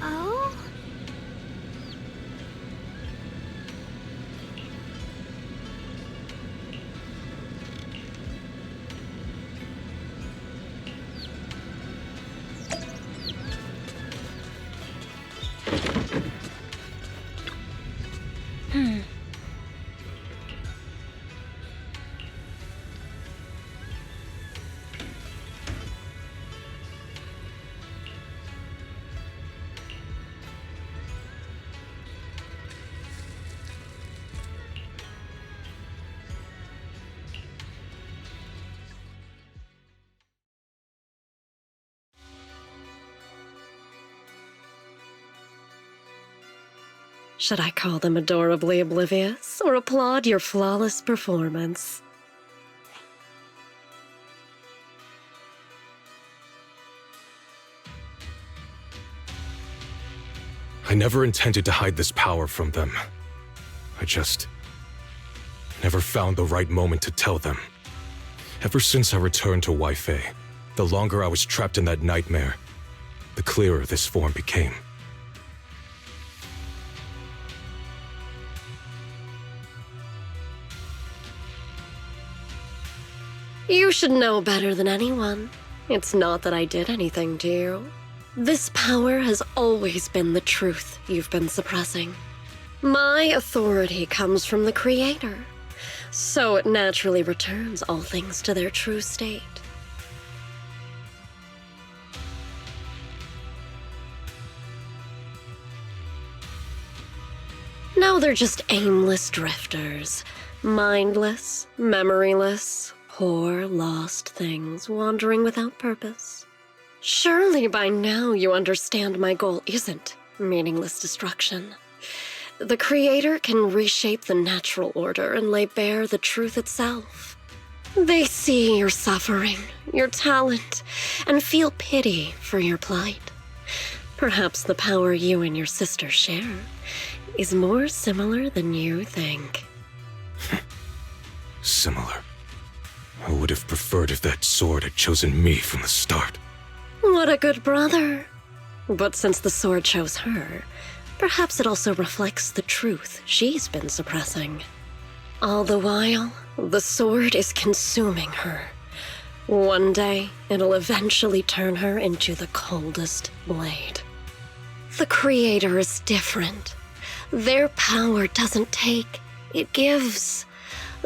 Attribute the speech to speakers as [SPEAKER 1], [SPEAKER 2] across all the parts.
[SPEAKER 1] Oh?
[SPEAKER 2] Should I call them adorably oblivious, or applaud your flawless performance?
[SPEAKER 3] I never intended to hide this power from them. I just never found the right moment to tell them. Ever since I returned to Wi-Fi, the longer I was trapped in that nightmare, the clearer this form became.
[SPEAKER 2] You should know better than anyone. It's not that I did anything to you. This power has always been the truth you've been suppressing. My authority comes from the Creator, so it naturally returns all things to their true state. Now they're just aimless drifters, mindless, memoryless, poor, lost things wandering without purpose. Surely by now you understand my goal isn't meaningless destruction. The Creator can reshape the natural order and lay bare the truth itself. They see your suffering, your talent, and feel pity for your plight. Perhaps the power you and your sister share is more similar than you think.
[SPEAKER 3] Similar. I would have preferred if that sword had chosen me from the start.
[SPEAKER 2] What a good brother. But since the sword chose her, perhaps it also reflects the truth she's been suppressing. All the while, the sword is consuming her. One day, it'll eventually turn her into the coldest blade. The Creator is different. Their power doesn't take, it gives.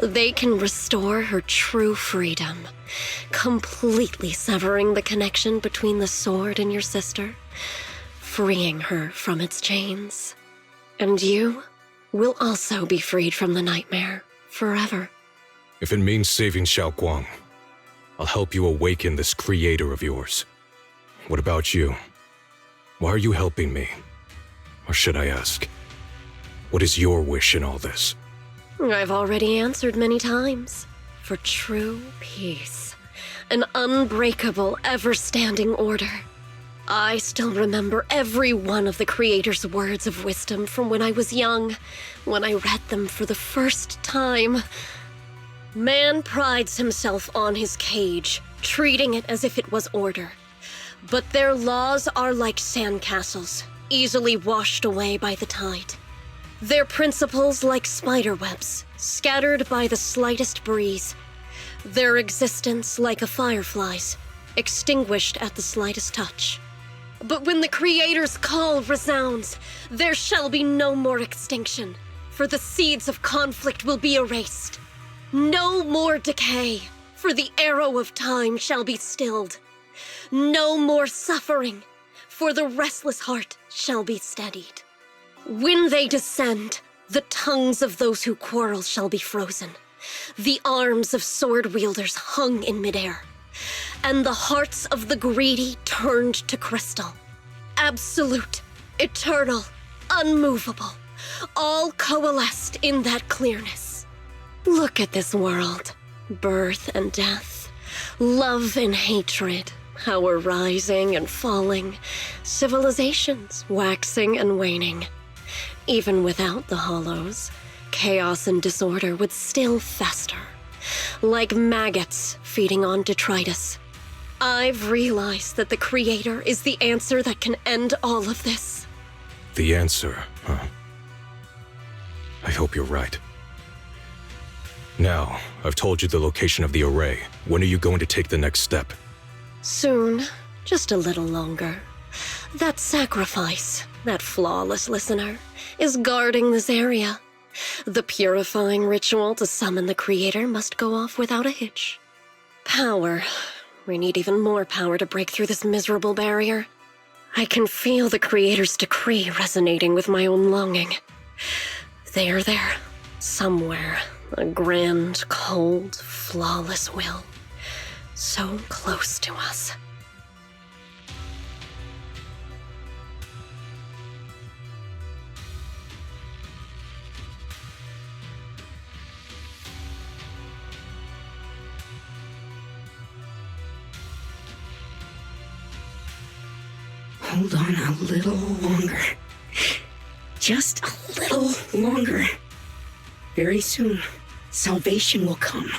[SPEAKER 2] They can restore her true freedom, completely severing the connection between the sword and your sister, freeing her from its chains. And you will also be freed from the nightmare forever.
[SPEAKER 3] If it means saving Xiaoguang, I'll help you awaken this Creator of yours. What about you? Why are you helping me? Or should I ask, what is your wish in all this?
[SPEAKER 2] I've already answered many times. For true peace. An unbreakable, ever-standing order. I still remember every one of the Creator's words of wisdom from when I was young, when I read them for the first time. Man prides himself on his cage, treating it as if it was order. But their laws are like sandcastles, easily washed away by the tide. Their principles like spiderwebs, scattered by the slightest breeze. Their existence like a firefly's, extinguished at the slightest touch. But when the Creator's call resounds, there shall be no more extinction, for the seeds of conflict will be erased. No more decay, for the arrow of time shall be stilled. No more suffering, for the restless heart shall be steadied. When they descend, The tongues of those who quarrel shall be frozen. The arms of sword-wielders hung in midair. And the hearts of the greedy turned to crystal. Absolute, eternal, unmovable, all coalesced in that clearness. Look at this world. Birth and death, love and hatred, our rising and falling, civilizations waxing and waning. Even without the hollows, chaos and disorder would still fester, like maggots feeding on detritus. I've realized that the Creator is the answer that can end all of this.
[SPEAKER 3] The answer, huh? I hope you're right. Now, I've told you the location of the array. When are you going to take the next step?
[SPEAKER 2] Soon, just a little longer. That sacrifice, that flawless listener, is guarding this area. The purifying ritual to summon the Creator must go off without a hitch. Power. We need even more power to break through this miserable barrier. I can feel the Creator's decree resonating with my own longing. They are there, somewhere. A grand, cold, flawless will. So close to us.
[SPEAKER 4] Hold on a little longer. Just a little longer. Very soon, salvation will come.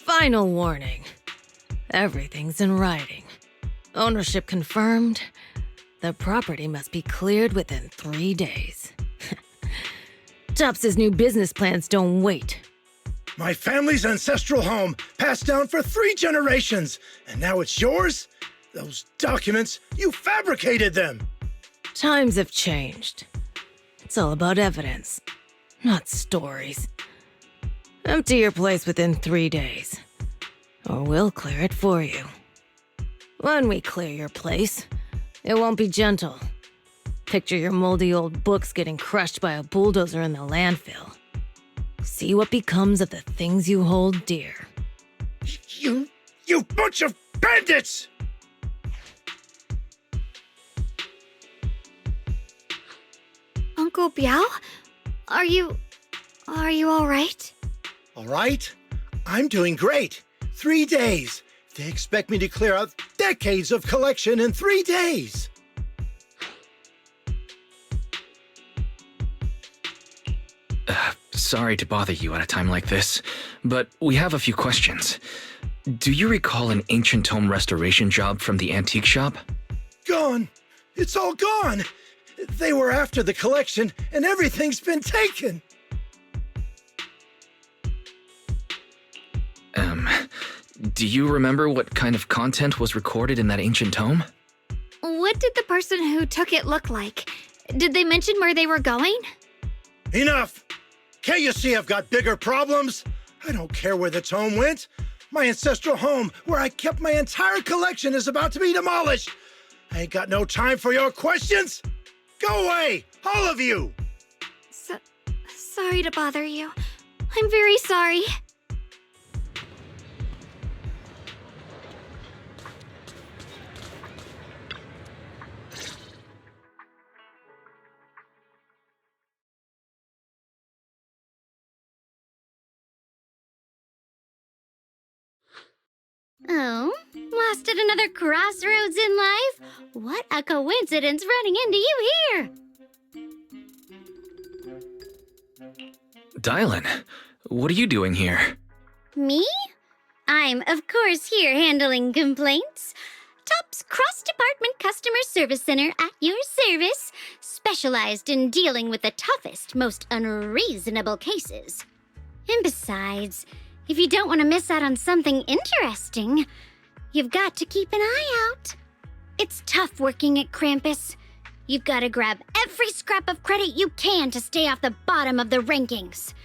[SPEAKER 5] Final warning. Everything's in writing. Ownership confirmed. The property must be cleared within 3 days. Tops's new business plans don't wait.
[SPEAKER 6] My family's ancestral home, passed down for 3 generations, and now it's yours? Those documents, you fabricated them!
[SPEAKER 5] Times have changed. It's all about evidence, not stories. Empty your place within 3 days, or we'll clear it for you. When we clear your place, it won't be gentle. Picture your moldy old books getting crushed by a bulldozer in the landfill. See what becomes of the things you hold dear.
[SPEAKER 6] You bunch of bandits!
[SPEAKER 1] Uncle Biao? Are you all right?
[SPEAKER 6] All right, I'm doing great. 3 days. They expect me to clear out decades of collection in 3 days.
[SPEAKER 7] Sorry to bother you at a time like this, but we have a few questions. Do you recall an ancient tome restoration job from the antique shop?
[SPEAKER 6] Gone. It's all gone. They were after the collection, and everything's been taken.
[SPEAKER 7] Do you remember what kind of content was recorded in that ancient tome?
[SPEAKER 1] What did the person who took it look like? Did they mention where they were going?
[SPEAKER 6] Enough! Can't you see I've got bigger problems? I don't care where the tome went. My ancestral home, where I kept my entire collection, is about to be demolished. I ain't got no time for your questions. Go away, all of you!
[SPEAKER 1] Sorry to bother you. I'm very sorry. Oh, just at another crossroads in life? What a coincidence running into you here!
[SPEAKER 7] Dylan, what are you doing here?
[SPEAKER 1] Me? I'm, of course, here handling complaints. Top's cross-department customer service center at your service, specialized in dealing with the toughest, most unreasonable cases. And besides, if you don't want to miss out on something interesting, you've got to keep an eye out. It's tough working at Krampus. You've got to grab every scrap of credit you can to stay off the bottom of the rankings.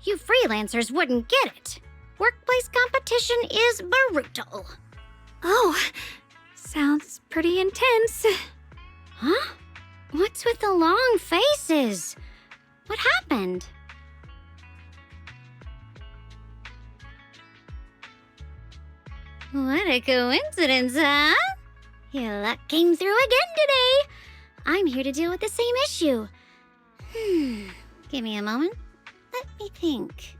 [SPEAKER 1] You freelancers wouldn't get it. Workplace competition is brutal. Oh, sounds pretty intense. Huh? What's with the long faces? What happened? What a coincidence, huh? Your luck came through again today. I'm here to deal with the same issue. Give me a moment. Let me think.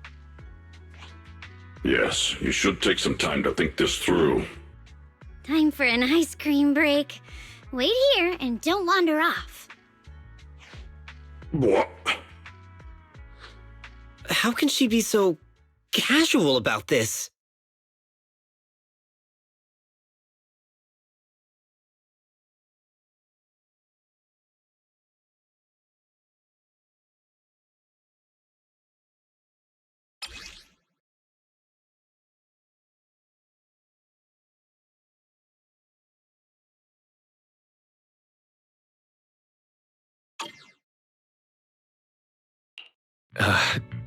[SPEAKER 8] Yes, you should take some time to think this through.
[SPEAKER 1] Time for an ice cream break. Wait here and don't wander off.
[SPEAKER 8] What?
[SPEAKER 9] How can she be so casual about this?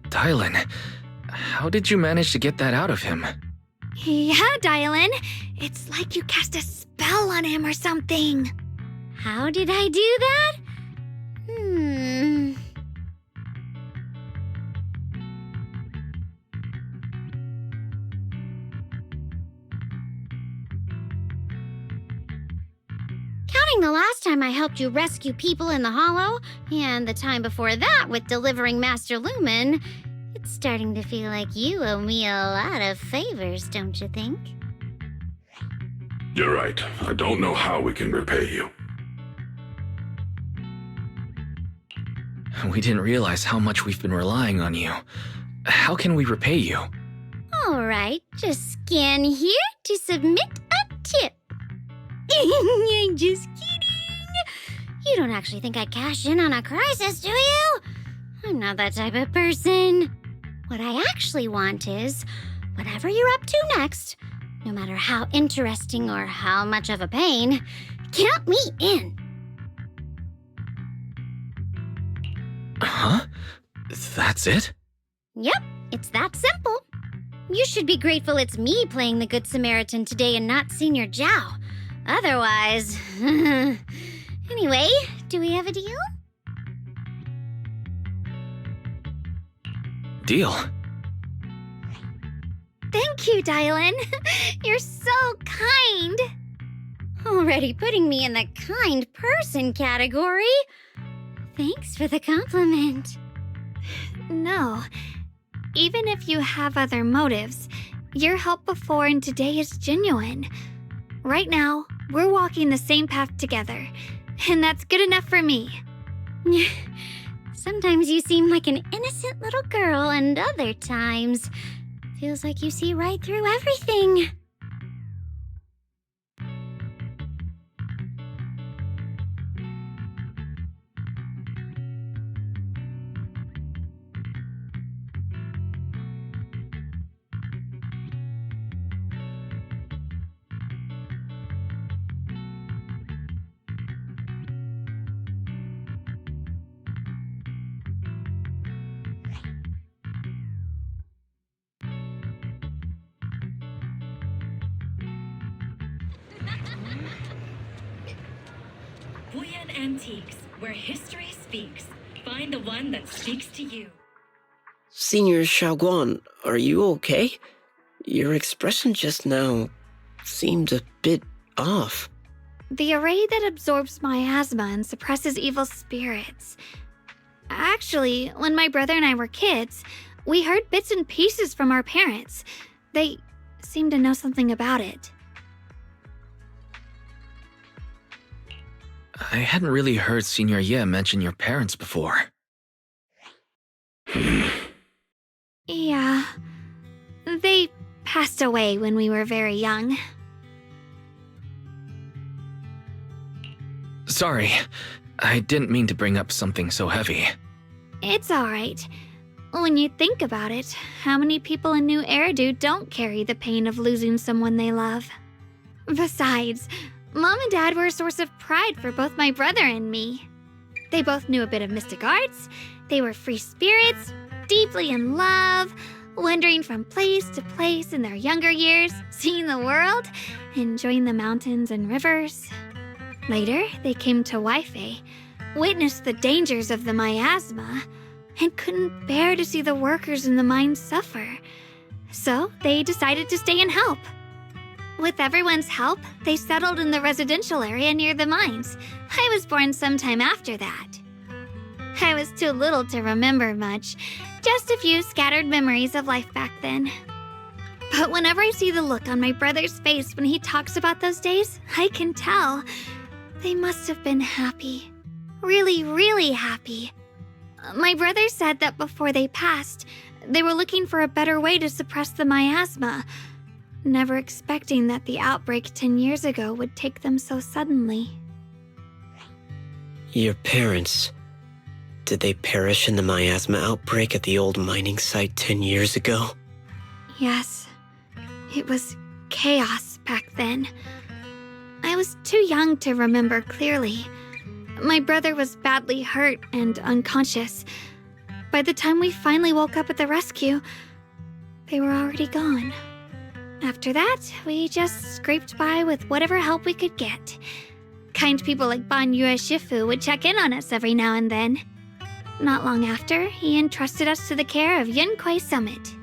[SPEAKER 7] Dylan, how did you manage to get that out of him?
[SPEAKER 1] Yeah, Dylan. It's like you cast a spell on him or something. How did I do that? Counting the last time I helped you rescue people in the Hollow, and the time before that with delivering Master Lumen, it's starting to feel like you owe me a lot of favors, don't you think?
[SPEAKER 8] You're right. I don't know how we can repay you.
[SPEAKER 7] We didn't realize how much we've been relying on you. How can we repay you?
[SPEAKER 1] All right, just scan here to submit a tip. I'm just kidding. You don't actually think I'd cash in on a crisis, do you? I'm not that type of person. What I actually want is, whatever you're up to next, no matter how interesting or how much of a pain, count me in.
[SPEAKER 7] Huh? That's it?
[SPEAKER 1] Yep, it's that simple. You should be grateful it's me playing the Good Samaritan today and not Senior Zhao. Otherwise... Anyway, do we have a deal?
[SPEAKER 7] Deal.
[SPEAKER 1] Thank you, Dylan. You're so kind. Already putting me in the kind person category. Thanks for the compliment. No. Even if you have other motives, your help before and today is genuine. Right now, we're walking the same path together, and that's good enough for me. Sometimes you seem like an innocent little girl, and other times, feels like you see right through everything.
[SPEAKER 10] Huyan Antiques, where history speaks. Find the one that speaks to you.
[SPEAKER 9] Senior Xiaoguan, are you okay? Your expression just now seemed a bit off.
[SPEAKER 1] The array that absorbs my asthma and suppresses evil spirits. Actually, when my brother and I were kids, we heard bits and pieces from our parents. They seemed to know something about it.
[SPEAKER 7] I hadn't really heard Senior Ye mention your parents before.
[SPEAKER 1] Yeah. They passed away when we were very young.
[SPEAKER 7] Sorry, I didn't mean to bring up something so heavy.
[SPEAKER 1] It's alright. When you think about it, how many people in New Eridu don't carry the pain of losing someone they love? Besides, Mom and Dad were a source of pride for both my brother and me. They both knew a bit of mystic arts, they were free spirits, deeply in love, wandering from place to place in their younger years, seeing the world, enjoying the mountains and rivers. Later, they came to Waifei, witnessed the dangers of the miasma, and couldn't bear to see the workers in the mines suffer. So they decided to stay and help. With everyone's help, they settled in the residential area near the mines. I was born sometime after that. I was too little to remember much, just a few scattered memories of life back then. But whenever I see the look on my brother's face when he talks about those days, I can tell. They must have been happy. Really, really happy. My brother said that before they passed, they were looking for a better way to suppress the miasma, never expecting that the outbreak 10 years ago would take them so suddenly.
[SPEAKER 9] Your parents, did they perish in the miasma outbreak at the old mining site 10 years ago?
[SPEAKER 1] Yes, it was chaos back then. I was too young to remember clearly. My brother was badly hurt and unconscious. By the time we finally woke up at the rescue, they were already gone. After that, we just scraped by with whatever help we could get. Kind people like Banyue Shifu would check in on us every now and then. Not long after, he entrusted us to the care of Yunquai Summit.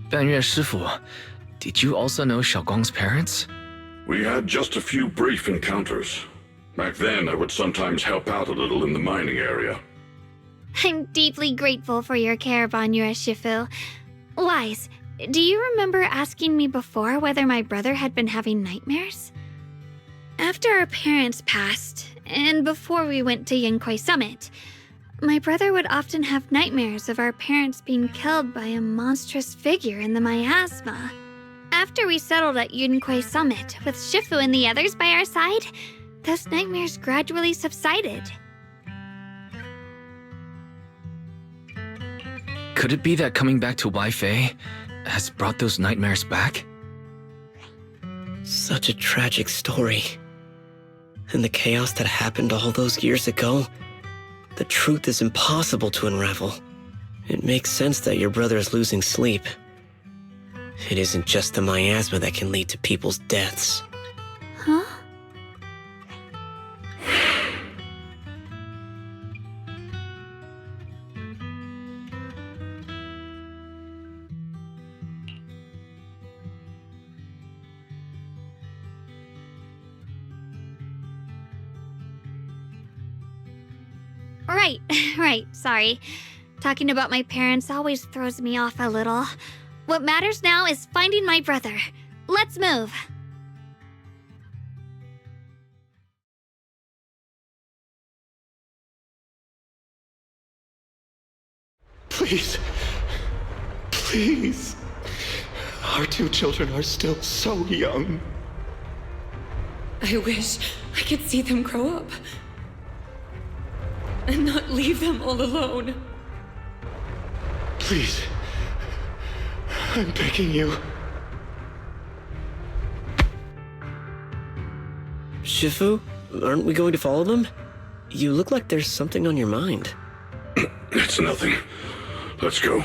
[SPEAKER 7] Banyue Shifu, did you also know Xiaoguang's parents?
[SPEAKER 8] We had just a few brief encounters. Back then, I would sometimes help out a little in the mining area.
[SPEAKER 1] I'm deeply grateful for your care, Banyue Shifu. Wise, do you remember asking me before whether my brother had been having nightmares? After our parents passed, and before we went to Yunquai Summit, my brother would often have nightmares of our parents being killed by a monstrous figure in the miasma. After we settled at Yunquai Summit, with Shifu and the others by our side, those nightmares gradually subsided.
[SPEAKER 7] Could it be that coming back to Waifei has brought those nightmares back?
[SPEAKER 9] Such a tragic story. And the chaos that happened all those years ago, the truth is impossible to unravel. It makes sense that your brother is losing sleep. It isn't just the miasma that can lead to people's deaths.
[SPEAKER 1] Huh? Right, sorry. Talking about my parents always throws me off a little. What matters now is finding my brother. Let's move.
[SPEAKER 11] Please. Please. Our two children are still so young.
[SPEAKER 12] I wish I could see them grow up. And not leave them all alone.
[SPEAKER 11] Please. I'm begging you.
[SPEAKER 9] Shifu, aren't we going to follow them? You look like there's something on your mind.
[SPEAKER 8] It's nothing. Let's go.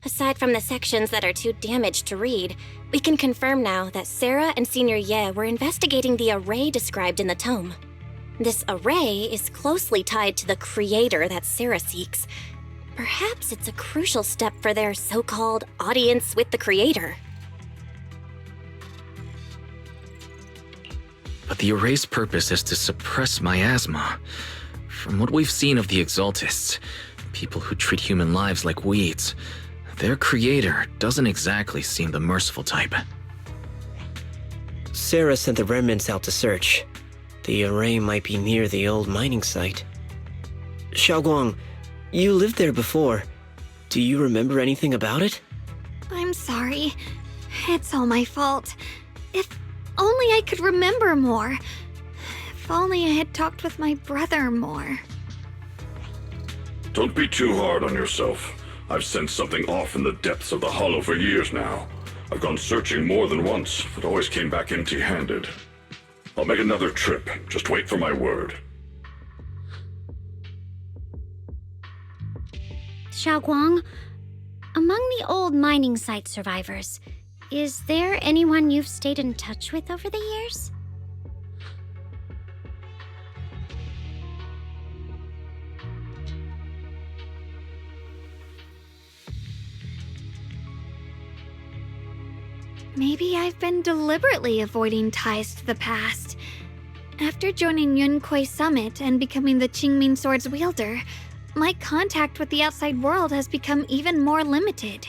[SPEAKER 13] Aside from the sections that are too damaged to read, we can confirm now that Sarah and Senior Ye were investigating the array described in the tome. This array is closely tied to the creator that Sarah seeks. Perhaps it's a crucial step for their so-called audience with the creator.
[SPEAKER 7] But the array's purpose is to suppress miasma. From what we've seen of the Exaltists, people who treat human lives like weeds, their creator doesn't exactly seem the merciful type.
[SPEAKER 9] Sarah sent the remnants out to search. The array might be near the old mining site. Xiaoguang, you lived there before. Do you remember anything about it?
[SPEAKER 14] I'm sorry. It's all my fault. If only I could remember more. If only I had talked with my brother more.
[SPEAKER 8] Don't be too hard on yourself. I've sensed something off in the depths of the hollow for years now. I've gone searching more than once, but always came back empty-handed. I'll make another trip. Just wait for my word.
[SPEAKER 1] Xiaoguang, among the old mining site survivors, is there anyone you've stayed in touch with over the years?
[SPEAKER 14] Maybe I've been deliberately avoiding ties to the past. After joining Yunkuei Summit and becoming the Qingming Sword's wielder, my contact with the outside world has become even more limited.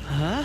[SPEAKER 15] Huh?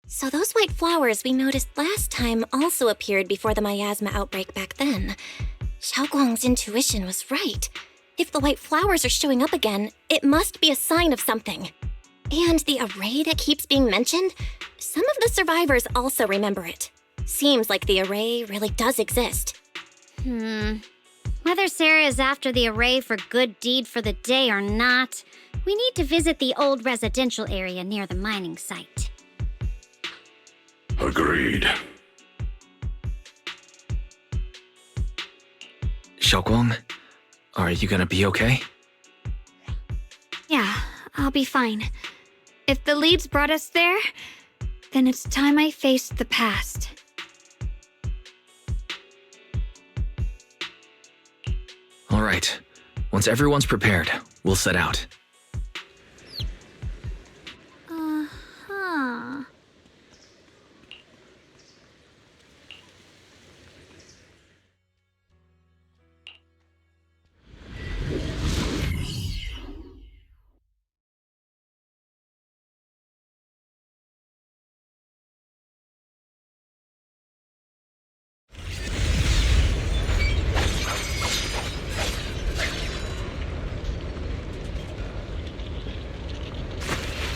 [SPEAKER 13] So those white flowers we noticed last time also appeared before the miasma outbreak back then. Xiaoguang's intuition was right. If the white flowers are showing up again, it must be a sign of something. And the array that keeps being mentioned, some of the survivors also remember it. Seems like the array really does exist.
[SPEAKER 1] Whether Sarah is after the array for good deed for the day or not, we need to visit the old residential area near the mining site.
[SPEAKER 8] Agreed.
[SPEAKER 7] Xiaoguang, are you gonna be okay?
[SPEAKER 14] Yeah, I'll be fine. If the leads brought us there, then it's time I faced the past.
[SPEAKER 7] All right. Once everyone's prepared, we'll set out.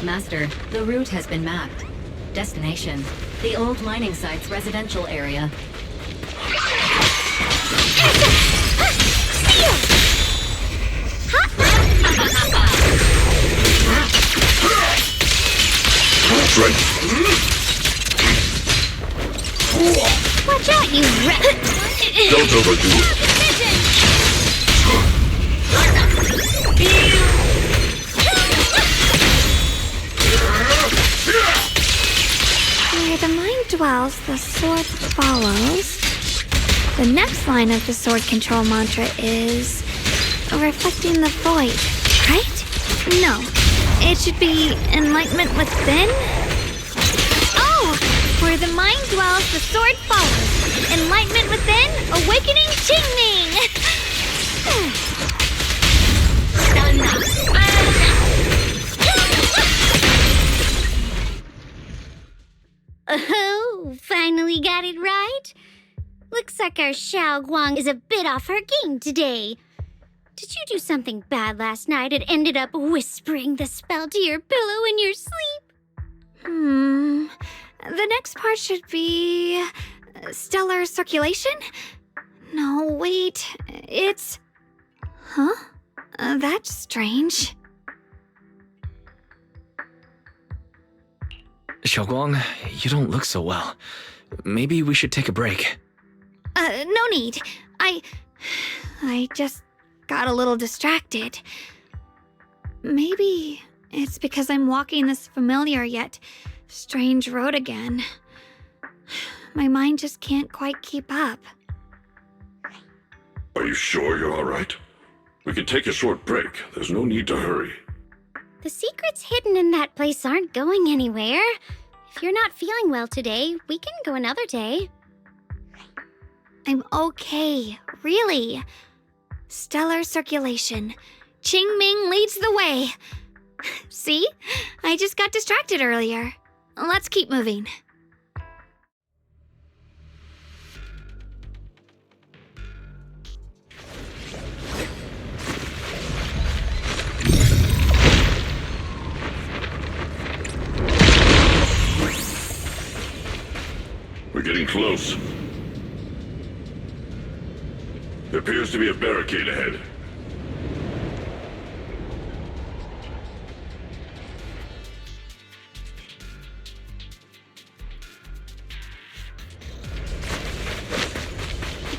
[SPEAKER 15] Master, the route has been mapped. Destination, the old mining site's residential area.
[SPEAKER 1] Watch out, you
[SPEAKER 8] Don't overdo it.
[SPEAKER 14] Where the mind dwells, the sword follows. The next line of the sword control mantra is reflecting the void, right? No, it should be enlightenment within. Oh, where the mind dwells, the sword follows. Enlightenment within, awakening Qingming.
[SPEAKER 1] Oh, finally got it right. Looks like our Xiaoguang is a bit off her game today. Did you do something bad last night and ended up whispering the spell to your pillow in your sleep?
[SPEAKER 14] The next part should be stellar circulation? No, wait, it's... Huh? That's strange.
[SPEAKER 7] Xiaoguang, you don't look so well. Maybe we should take a break.
[SPEAKER 14] No need. I just got a little distracted. Maybe it's because I'm walking this familiar yet strange road again. My mind just can't quite keep up.
[SPEAKER 8] Are you sure you're all right? We can take a short break. There's no need to hurry.
[SPEAKER 1] The secrets hidden in that place aren't going anywhere. If you're not feeling well today, we can go another day.
[SPEAKER 14] I'm okay, really. Stellar circulation. Qingming leads the way. See? I just got distracted earlier. Let's keep moving.
[SPEAKER 8] We're getting close. There appears to be a barricade ahead.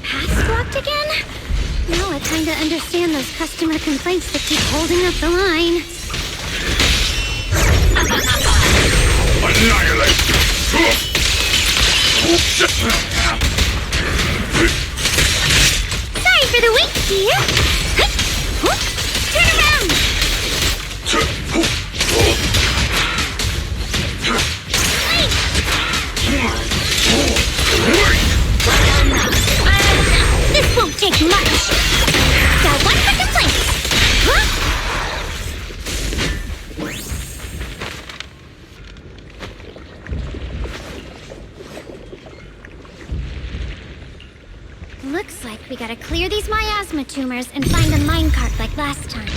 [SPEAKER 1] Pass blocked again? Now I kinda understand those customer complaints that keep holding up the line.
[SPEAKER 8] Annihilate!
[SPEAKER 1] Sorry for the wait, dear. Turn around! This won't take much. Got one for complaints. We gotta clear these miasma tumors and find a minecart like last time.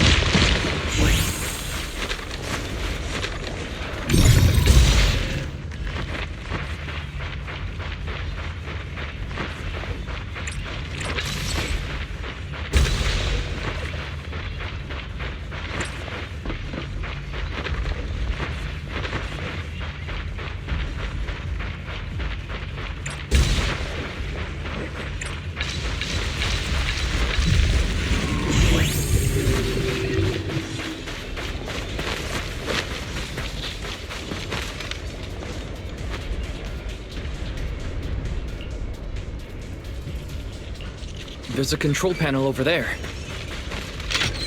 [SPEAKER 7] There's a control panel over there.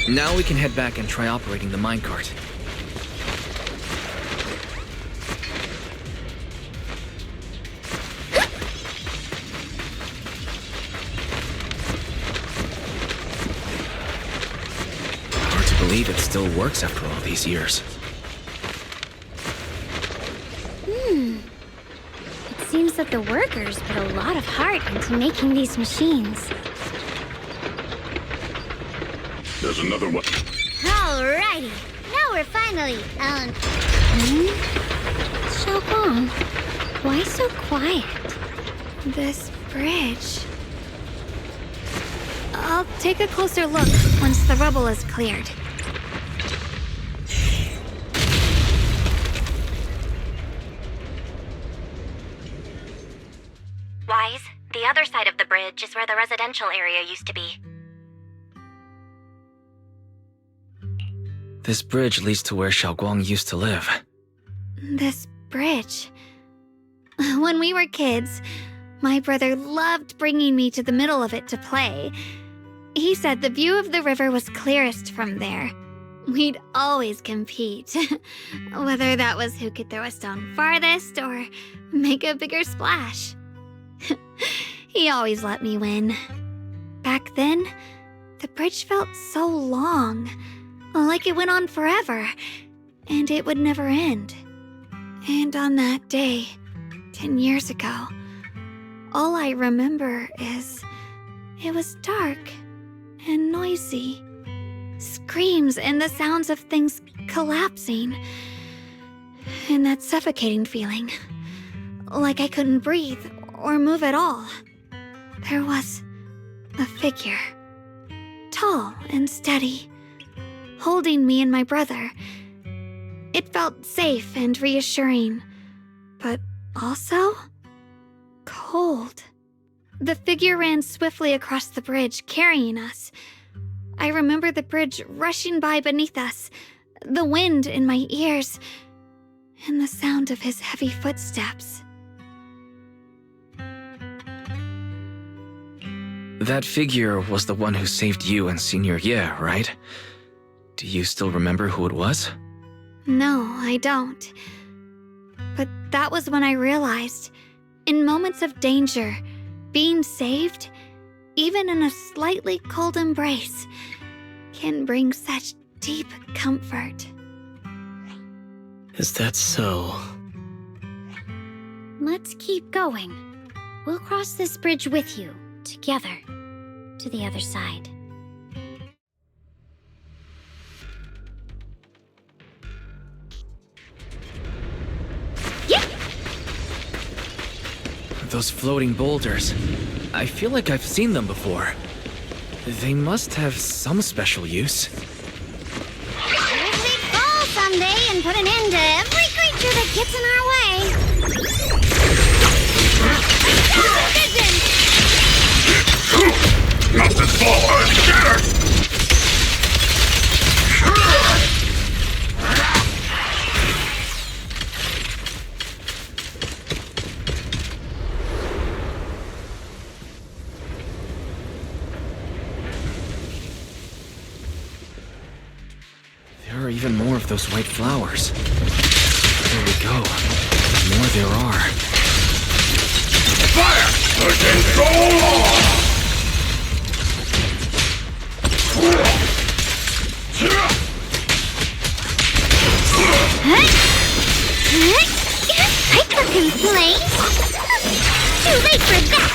[SPEAKER 7] Now we can head back and try operating the minecart. Hard to believe it still works after all these years.
[SPEAKER 1] It seems that the workers put a lot of heart into making these machines.
[SPEAKER 8] There's another one.
[SPEAKER 1] Alrighty, now we're finally on. Xiaoguang, why so quiet?
[SPEAKER 14] This bridge. I'll take a closer look once the rubble is cleared.
[SPEAKER 13] Wise, the other side of the bridge is where the residential area used to be.
[SPEAKER 7] This bridge leads to where Xiaoguang used to live.
[SPEAKER 14] This bridge. When we were kids, my brother loved bringing me to the middle of it to play. He said the view of the river was clearest from there. We'd always compete, whether that was who could throw a stone farthest or make a bigger splash. He always let me win. Back then, the bridge felt so long, like it went on forever, and it would never end. And on that day, 10 years ago, all I remember is it was dark and noisy. Screams and the sounds of things collapsing. And that suffocating feeling, like I couldn't breathe or move at all. There was a figure, tall and steady, holding me and my brother. It felt safe and reassuring, but also cold. The figure ran swiftly across the bridge, carrying us. I remember the bridge rushing by beneath us, the wind in my ears, and the sound of his heavy footsteps.
[SPEAKER 7] That figure was the one who saved you and Senior Ye, right? Do you still remember who it was?
[SPEAKER 14] No, I don't. But that was when I realized, in moments of danger, being saved, even in a slightly cold embrace, can bring such deep comfort.
[SPEAKER 9] Is that so?
[SPEAKER 1] Let's keep going. We'll cross this bridge with you, together, to the other side.
[SPEAKER 7] Those floating boulders. I feel like I've seen them before. They must have some special use.
[SPEAKER 1] If they fall someday and put an end to every creature that gets in our way.
[SPEAKER 8] Not this fall! Scatter!
[SPEAKER 7] There are even more of those white flowers. There we go. The more there are.
[SPEAKER 8] Fire! Against all!
[SPEAKER 1] Hyper complaint? Too late for that!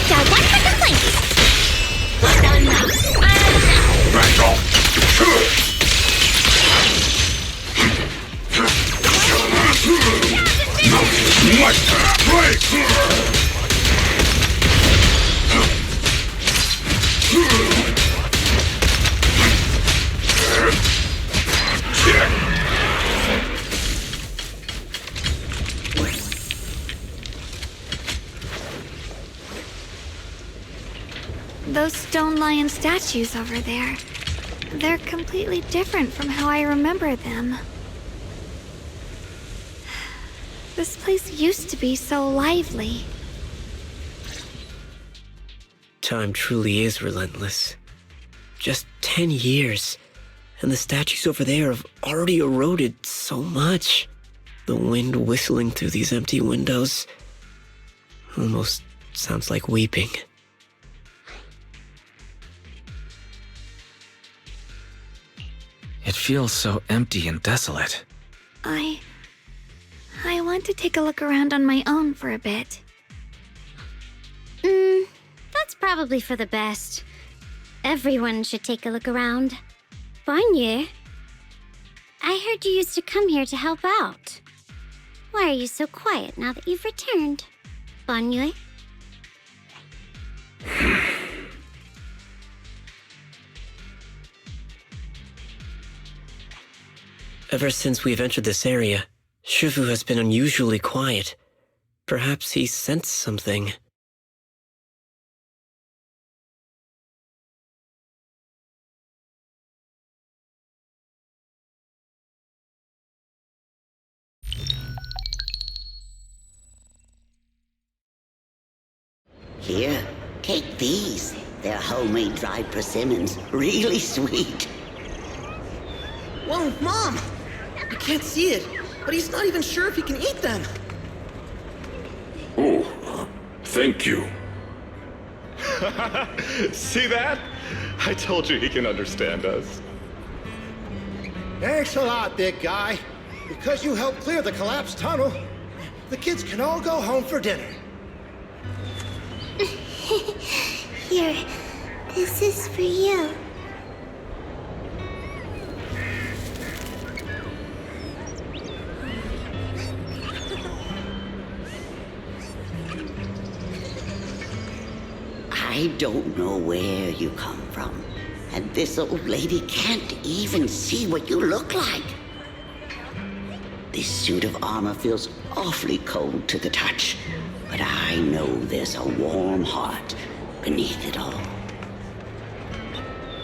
[SPEAKER 1] Dog,
[SPEAKER 14] Those stone lion statues over there, they're completely different from how I remember them. This place used to be so lively.
[SPEAKER 9] Time truly is relentless. Just 10 years, and the statues over there have already eroded so much. The wind whistling through these empty windows almost sounds like weeping.
[SPEAKER 7] It feels so empty and desolate.
[SPEAKER 14] I want to take a look around on my own for a bit.
[SPEAKER 1] That's probably for the best. Everyone should take a look around. Bonnier, I heard you used to come here to help out. Why are you so quiet now that you've returned? Bonnier?
[SPEAKER 9] Ever since we've entered this area, Shifu has been unusually quiet. Perhaps he sensed something.
[SPEAKER 16] Here, take these. They're homemade dried persimmons. Really sweet.
[SPEAKER 17] Whoa, Mom! I can't see it, but he's not even sure if he can eat them.
[SPEAKER 8] Oh, thank you.
[SPEAKER 11] See that? I told you he can understand us.
[SPEAKER 6] Thanks a lot, big guy. Because you helped clear the collapsed tunnel, the kids can all go home for dinner.
[SPEAKER 18] Here, this is for you.
[SPEAKER 16] I don't know where you come from, and this old lady can't even see what you look like. This suit of armor feels awfully cold to the touch, but I know there's a warm heart beneath it all.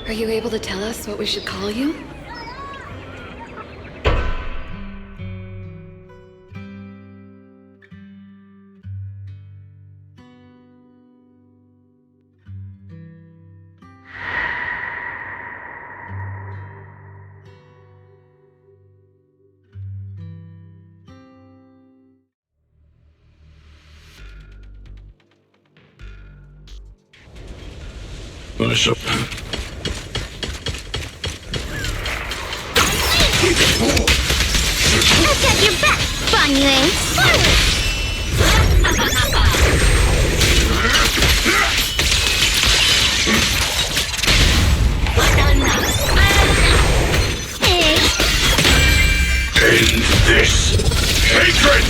[SPEAKER 12] Are you able to tell us what we should call you?
[SPEAKER 8] Bishop.
[SPEAKER 1] I've got your back, Bonnier.
[SPEAKER 8] End this hatred!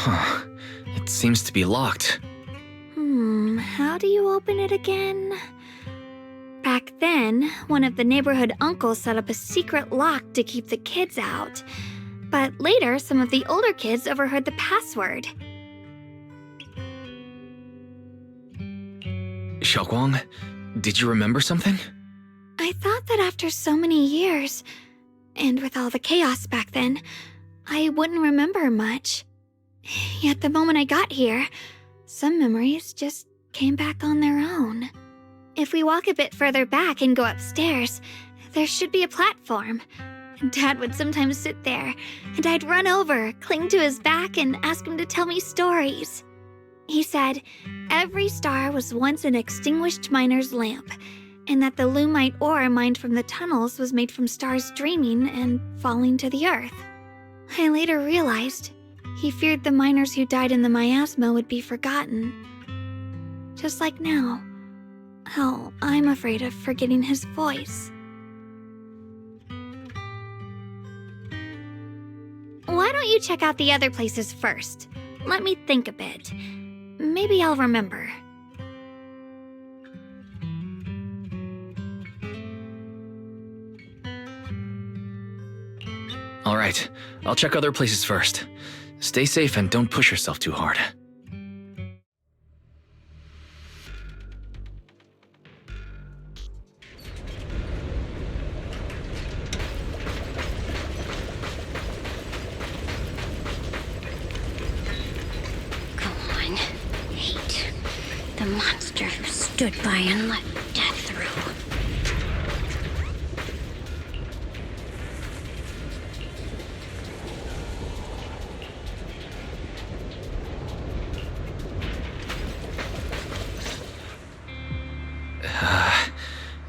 [SPEAKER 7] Huh. It seems to be locked.
[SPEAKER 14] How do you open it again? Back then, one of the neighborhood uncles set up a secret lock to keep the kids out. But later, some of the older kids overheard the password.
[SPEAKER 7] Xiaoguang, did you remember something?
[SPEAKER 14] I thought that after so many years, and with all the chaos back then, I wouldn't remember much. Yet the moment I got here, some memories just came back on their own. If we walk a bit further back and go upstairs, there should be a platform. Dad would sometimes sit there, and I'd run over, cling to his back, and ask him to tell me stories. He said every star was once an extinguished miner's lamp, and that the lumite ore mined from the tunnels was made from stars dreaming and falling to the earth. I later realized he feared the miners who died in the miasma would be forgotten. Just like now, how I'm afraid of forgetting his voice. Why don't you check out the other places first? Let me think a bit. Maybe I'll remember.
[SPEAKER 7] Alright, I'll check other places first. Stay safe and don't push yourself too hard.
[SPEAKER 1] The monster who stood by and let death through.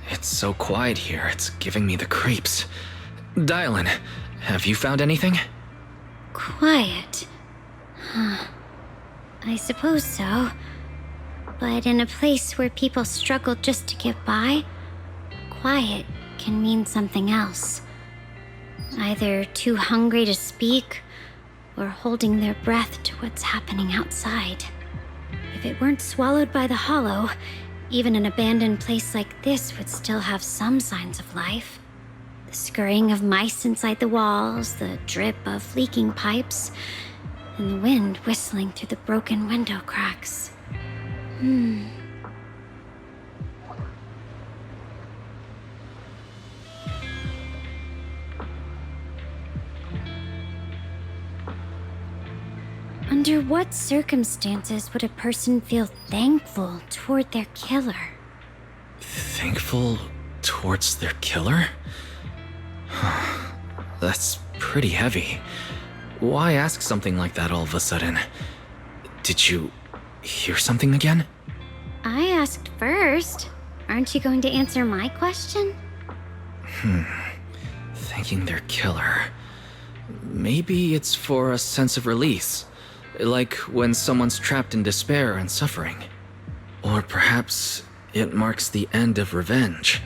[SPEAKER 7] It's so quiet here, it's giving me the creeps. Dylan, have you found anything?
[SPEAKER 1] Quiet. Huh. I suppose so. But in a place where people struggle just to get by, quiet can mean something else. Either too hungry to speak, or holding their breath to what's happening outside. If it weren't swallowed by the hollow, even an abandoned place like this would still have some signs of life. The scurrying of mice inside the walls, the drip of leaking pipes, and the wind whistling through the broken window cracks. Under what circumstances would a person feel thankful toward their killer?
[SPEAKER 7] Thankful towards their killer? That's pretty heavy. Why ask something like that all of a sudden? Did you hear something again?
[SPEAKER 1] I asked first. Aren't you going to answer my question?
[SPEAKER 7] Thanking their killer. Maybe it's for a sense of release. Like when someone's trapped in despair and suffering. Or perhaps it marks the end of revenge,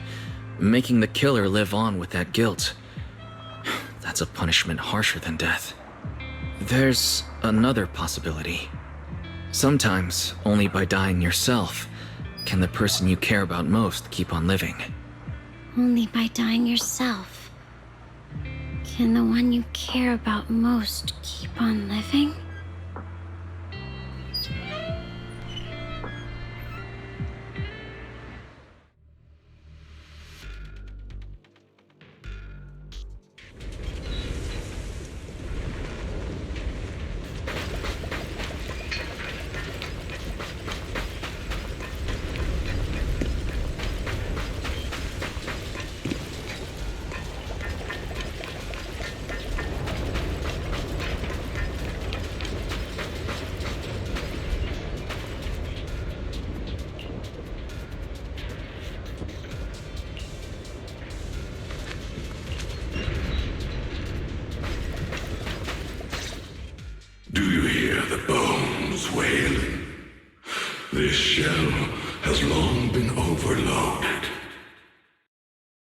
[SPEAKER 7] making the killer live on with that guilt. That's a punishment harsher than death. There's another possibility. Sometimes, only by dying yourself, can the person you care about most keep on living.
[SPEAKER 1] Only by dying yourself can the one you care about most keep on living?
[SPEAKER 8] Do you hear the bones wailing? This shell has long been overloaded.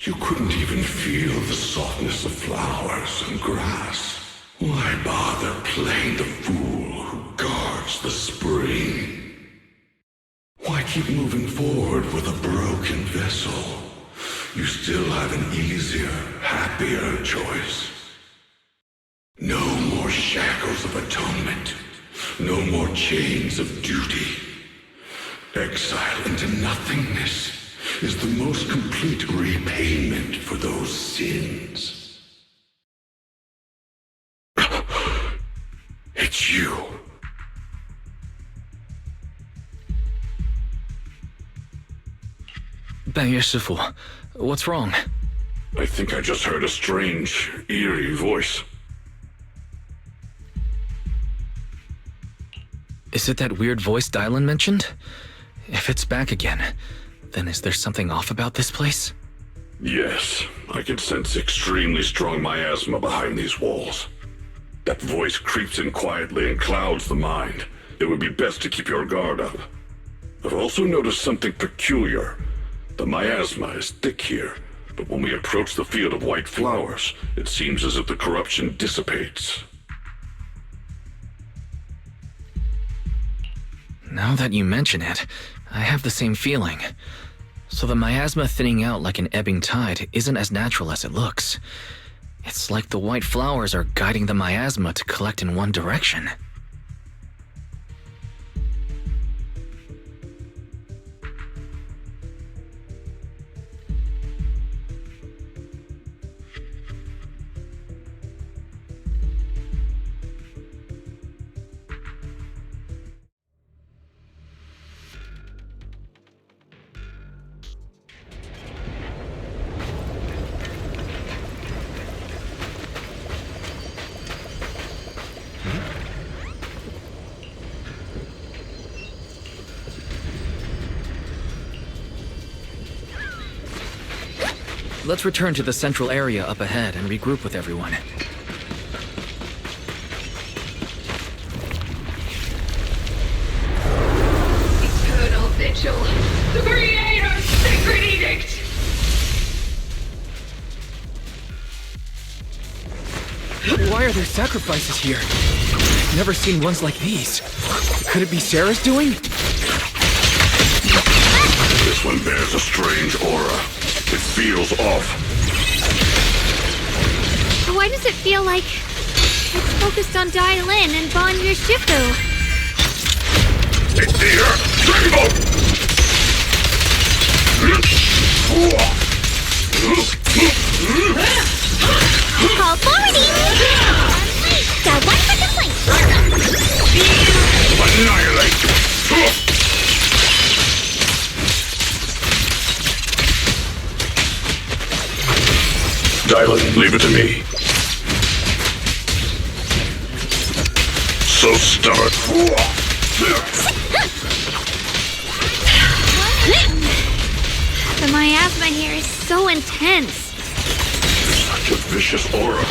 [SPEAKER 8] You couldn't even feel the softness of flowers and grass. Why bother playing the fool who watch the spring. Why keep moving forward with a broken vessel? You still have an easier, happier choice. No more shackles of atonement. No more chains of duty. Exile into nothingness is the most complete repayment for those sins. It's you.
[SPEAKER 7] What's wrong?
[SPEAKER 8] I think I just heard a strange, eerie voice.
[SPEAKER 7] Is it that weird voice Dylan mentioned? If it's back again, then is there something off about this place?
[SPEAKER 8] Yes, I can sense extremely strong miasma behind these walls. That voice creeps in quietly and clouds the mind. It would be best to keep your guard up. I've also noticed something peculiar. The miasma is thick here, but when we approach the field of white flowers, it seems as if the corruption dissipates.
[SPEAKER 7] Now that you mention it, I have the same feeling. So the miasma thinning out like an ebbing tide isn't as natural as it looks. It's like the white flowers are guiding the miasma to collect in one direction. Let's return to the central area up ahead and regroup with everyone.
[SPEAKER 12] Eternal vigil. The Creator's sacred edict.
[SPEAKER 7] Why are there sacrifices here? I've never seen ones like these. Could it be Sarah's doing?
[SPEAKER 8] This one bears a strange aura. It feels off.
[SPEAKER 14] Why does it feel like it's focused on Dylan and Bon Shifu?
[SPEAKER 8] It's here! Dreamboat!
[SPEAKER 1] Call forwarding! Got one for complaint!
[SPEAKER 8] Annihilate! Dylan, leave it to me. So stubborn.
[SPEAKER 14] The miasma here is so intense.
[SPEAKER 8] Such a vicious aura.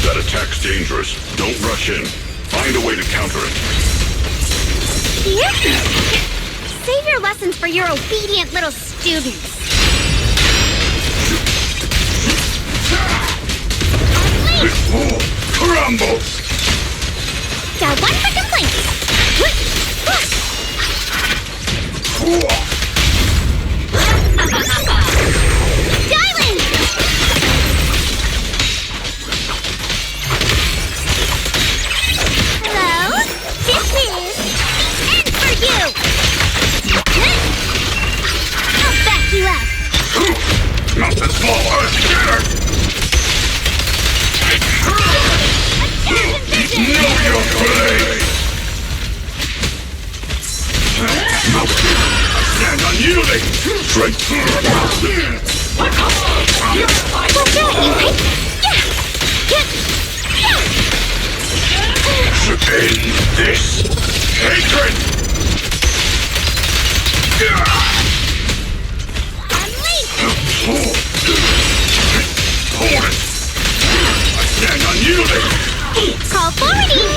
[SPEAKER 8] That attack's dangerous. Don't rush in. Find a way to counter it.
[SPEAKER 1] Save your lessons for your obedient little students.
[SPEAKER 8] Crumble!
[SPEAKER 1] Got one for complaints. Dylan! Hello? This is the end for you! I'll back you up!
[SPEAKER 8] Not this small earth scatter! Know your place! I stand unyielding! Strength!
[SPEAKER 1] What's that, you
[SPEAKER 8] To end this hatred! Hold it! I stand unyielding!
[SPEAKER 1] Call forwarding!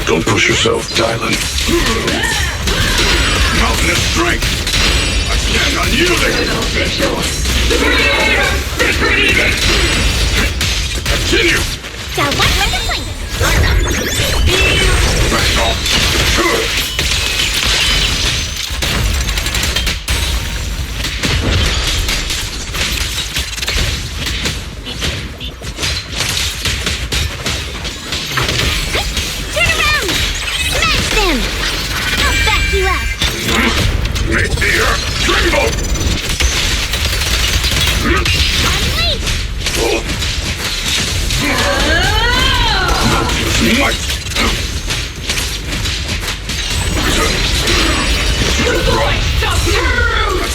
[SPEAKER 8] Don't push yourself, Dylan. Mountain of strength! I stand unyielding! Continue!
[SPEAKER 1] Got one for complaint!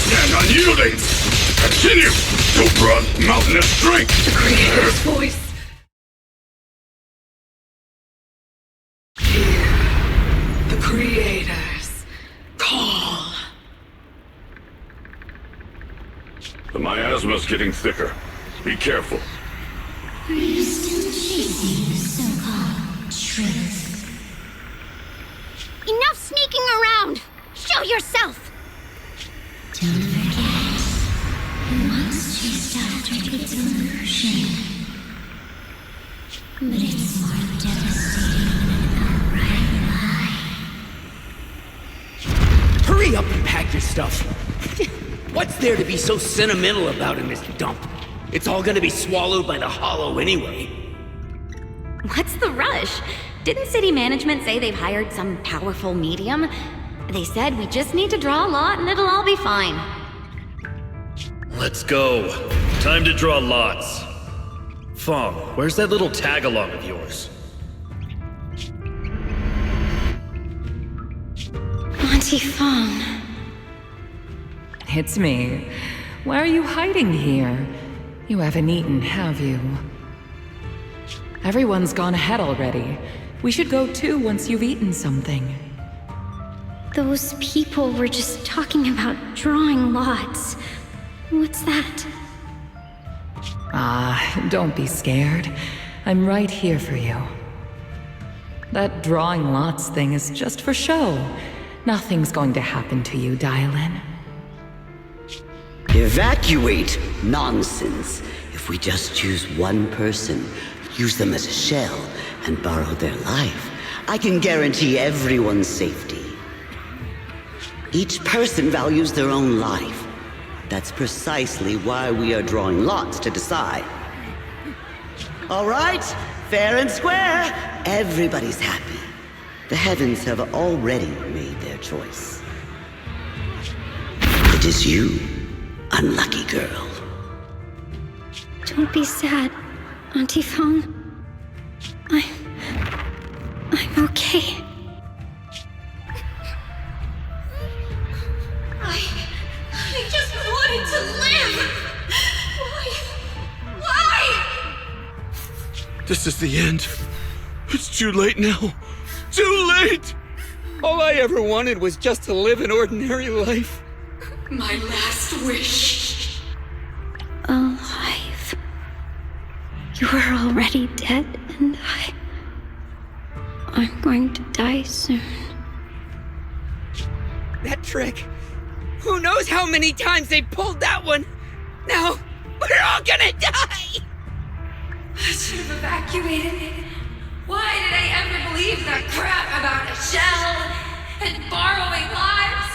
[SPEAKER 8] Stand unyielding! Continue! To broad mountainous strength!
[SPEAKER 12] The Creator's voice. Hear the Creator's call.
[SPEAKER 8] The miasma's getting thicker. Be careful.
[SPEAKER 18] Are you still chasing the so-called truth?
[SPEAKER 1] Enough sneaking around! Show yourself!
[SPEAKER 18] Don't forget, the monster stuff its illusion. But it's more devastating than an outright lie.
[SPEAKER 19] Hurry up and pack your stuff. What's there to be so sentimental about in this dump? It's all gonna be swallowed by the hollow anyway.
[SPEAKER 15] What's the rush? Didn't city management say they've hired some powerful medium? They said we just need to draw a lot and it'll all be fine.
[SPEAKER 20] Let's go. Time to draw lots. Fong, where's that little tag-along of yours?
[SPEAKER 13] Auntie Fong.
[SPEAKER 12] It's me. Why are you hiding here? You haven't eaten, have you? Everyone's gone ahead already. We should go too once you've eaten something.
[SPEAKER 1] Those people were just talking about drawing lots. What's that?
[SPEAKER 12] Don't be scared. I'm right here for you. That drawing lots thing is just for show. Nothing's going to happen to you, Dylan.
[SPEAKER 16] Evacuate? Nonsense. If we just choose one person, use them as a shell, and borrow their life, I can guarantee everyone's safety. Each person values their own life. That's precisely why we are drawing lots to decide. All right, fair and square. Everybody's happy. The heavens have already made their choice. It is you, unlucky girl.
[SPEAKER 1] Don't be sad, Auntie Fong. I'm okay.
[SPEAKER 18] I just wanted to live! Why?
[SPEAKER 11] This is the end. It's too late now. Too late! All I ever wanted was just to live an ordinary life.
[SPEAKER 12] My last wish.
[SPEAKER 1] Alive. You were already dead, and I'm going to die soon.
[SPEAKER 19] That trick. Who knows how many times they pulled that one? Now, we're all gonna die!
[SPEAKER 12] I should have evacuated. Why did I ever believe that crap about a shell and borrowing lives?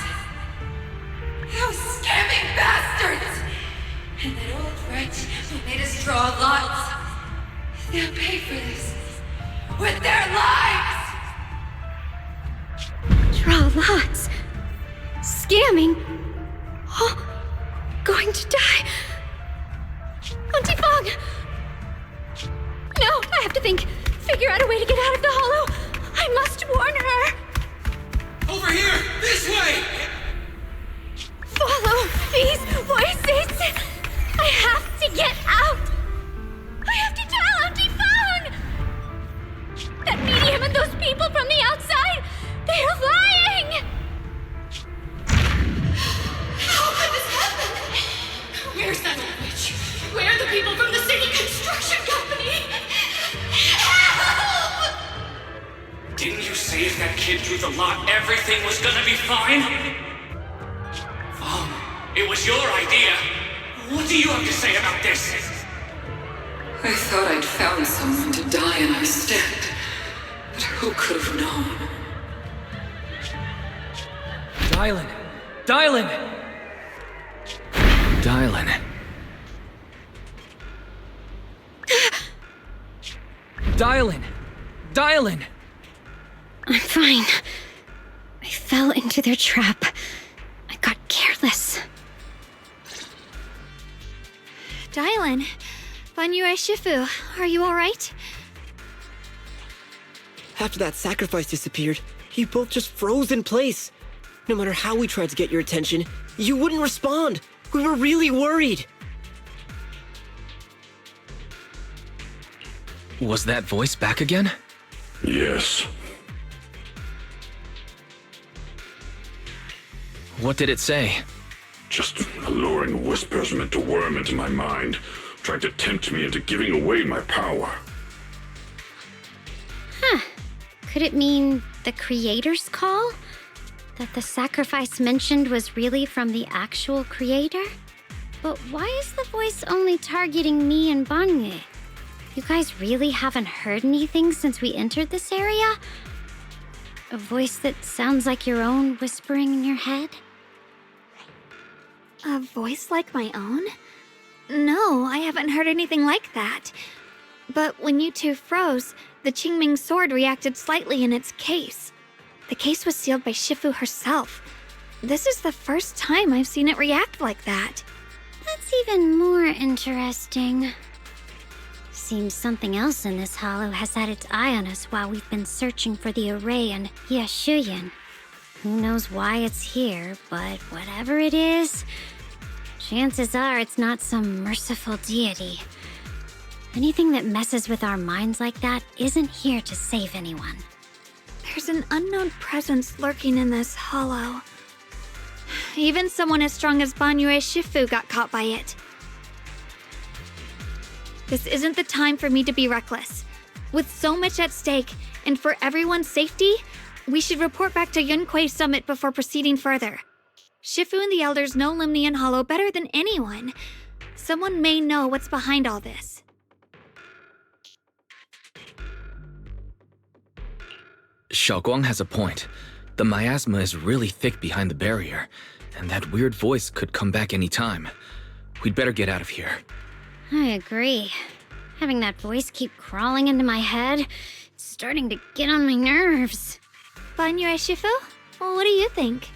[SPEAKER 12] Those scamming bastards! And that old wretch who made us draw lots. They'll pay for this with their lives!
[SPEAKER 1] Draw lots. Scamming. Oh, going to die. Auntie Fong! No, I have to think. Figure out a way to get out of the hollow. I must warn her.
[SPEAKER 11] Over here! This way!
[SPEAKER 1] Follow these voices. I have to get out. I have to tell Auntie Fong. That medium and those people from the outside, they're lying.
[SPEAKER 12] How could this happen? Where's that old witch? Where are the people from the city construction company? Help!
[SPEAKER 21] Didn't you say if that kid drew the lot, everything was gonna be fine? It was your idea. What do you have to say about this?
[SPEAKER 12] I thought I'd found someone to die in our stead, but who could have known?
[SPEAKER 20] Dylan! Dylan!
[SPEAKER 7] Dylan.
[SPEAKER 20] Dylan! Dylan!
[SPEAKER 1] I'm fine. I fell into their trap. I got careless.
[SPEAKER 14] Dylan, Banyue Shifu, are you alright?
[SPEAKER 9] After that sacrifice disappeared, you both just froze in place. No matter how we tried to get your attention, you wouldn't respond. We were really worried.
[SPEAKER 7] Was that voice back again?
[SPEAKER 8] Yes.
[SPEAKER 7] What did it say?
[SPEAKER 8] Just alluring whispers meant to worm into my mind, trying to tempt me into giving away my power.
[SPEAKER 1] Huh. Could it mean the Creator's call? That the sacrifice mentioned was really from the actual Creator? But why is the voice only targeting me and Banye? You guys really haven't heard anything since we entered this area? A voice that sounds like your own whispering in your head?
[SPEAKER 14] A voice like my own? No, I haven't heard anything like that. But when you two froze, the Qingming sword reacted slightly in its case. The case was sealed by Shifu herself. This is the first time I've seen it react like that.
[SPEAKER 1] That's even more interesting. Seems something else in this hollow has had its eye on us while we've been searching for the array in Yashuyan. Who knows why it's here, but whatever it is, chances are it's not some merciful deity. Anything that messes with our minds like that isn't here to save anyone.
[SPEAKER 14] There's an unknown presence lurking in this hollow. Even someone as strong as Banyue Shifu got caught by it. This isn't the time for me to be reckless. With so much at stake, and for everyone's safety, we should report back to Yunquei Summit before proceeding further. Shifu and the elders know Limnian Hollow better than anyone. Someone may know what's behind all this.
[SPEAKER 7] Xiaoguang has a point. The miasma is really thick behind the barrier, and that weird voice could come back any time. We'd better get out of here.
[SPEAKER 1] I agree. Having that voice keep crawling into my head, it's starting to get on my nerves.
[SPEAKER 14] Banyue Shifu? Well, what do you think?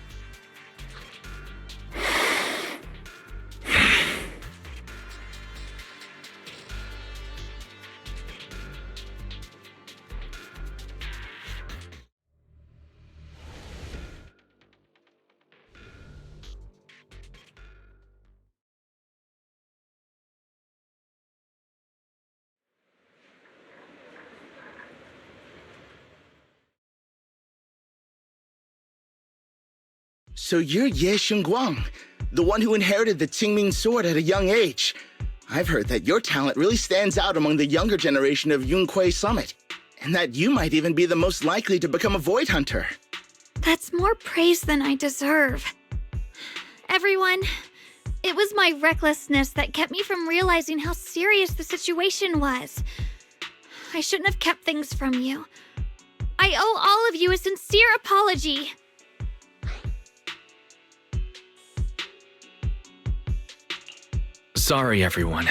[SPEAKER 3] So you're Ye Xingguang, the one who inherited the Qingming sword at a young age. I've heard that your talent really stands out among the younger generation of Yunquei Summit, and that you might even be the most likely to become a Void Hunter.
[SPEAKER 14] That's more praise than I deserve. Everyone, it was my recklessness that kept me from realizing how serious the situation was. I shouldn't have kept things from you. I owe all of you a sincere apology.
[SPEAKER 7] Sorry, everyone.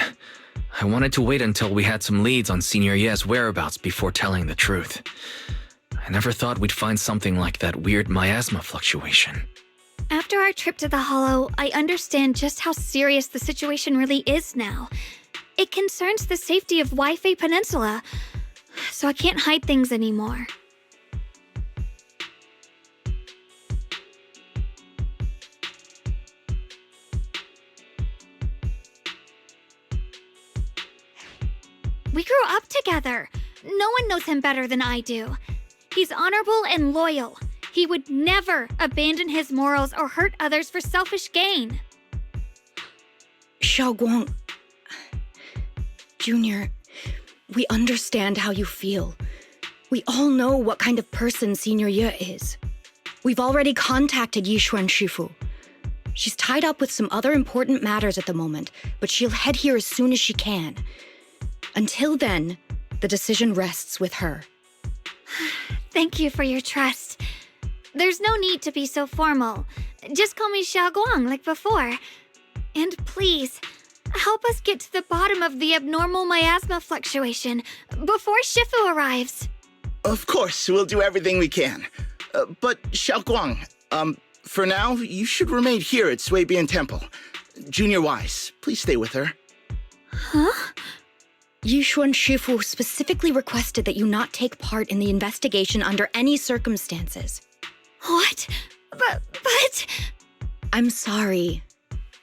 [SPEAKER 7] I wanted to wait until we had some leads on Senior Ye's whereabouts before telling the truth. I never thought we'd find something like that weird miasma fluctuation.
[SPEAKER 14] After our trip to the Hollow, I understand just how serious the situation really is now. It concerns the safety of Waifei Peninsula, so I can't hide things anymore. We grew up together. No one knows him better than I do. He's honorable and loyal. He would never abandon his morals or hurt others for selfish gain.
[SPEAKER 22] Xiaoguang, Junior, we understand how you feel. We all know what kind of person Senior Ye is. We've already contacted Yishuan Shifu. She's tied up with some other important matters at the moment, but she'll head here as soon as she can. Until then, the decision rests with her.
[SPEAKER 14] Thank you for your trust. There's no need to be so formal. Just call me Xiaoguang like before. And please, help us get to the bottom of the abnormal miasma fluctuation before Shifu arrives.
[SPEAKER 3] Of course, we'll do everything we can. But Xiaoguang, for now, you should remain here at Suibian Temple. Junior Wise, please stay with her.
[SPEAKER 14] Huh?
[SPEAKER 22] Yishuan Shifu specifically requested that you not take part in the investigation under any circumstances.
[SPEAKER 14] What? But...
[SPEAKER 22] I'm sorry.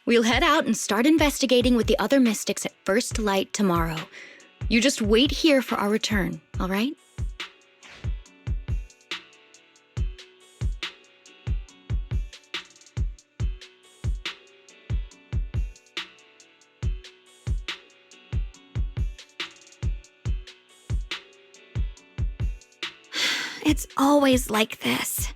[SPEAKER 22] We'll head out and start investigating with the other mystics at first light tomorrow. You just wait here for our return, all right?
[SPEAKER 14] It's always like this.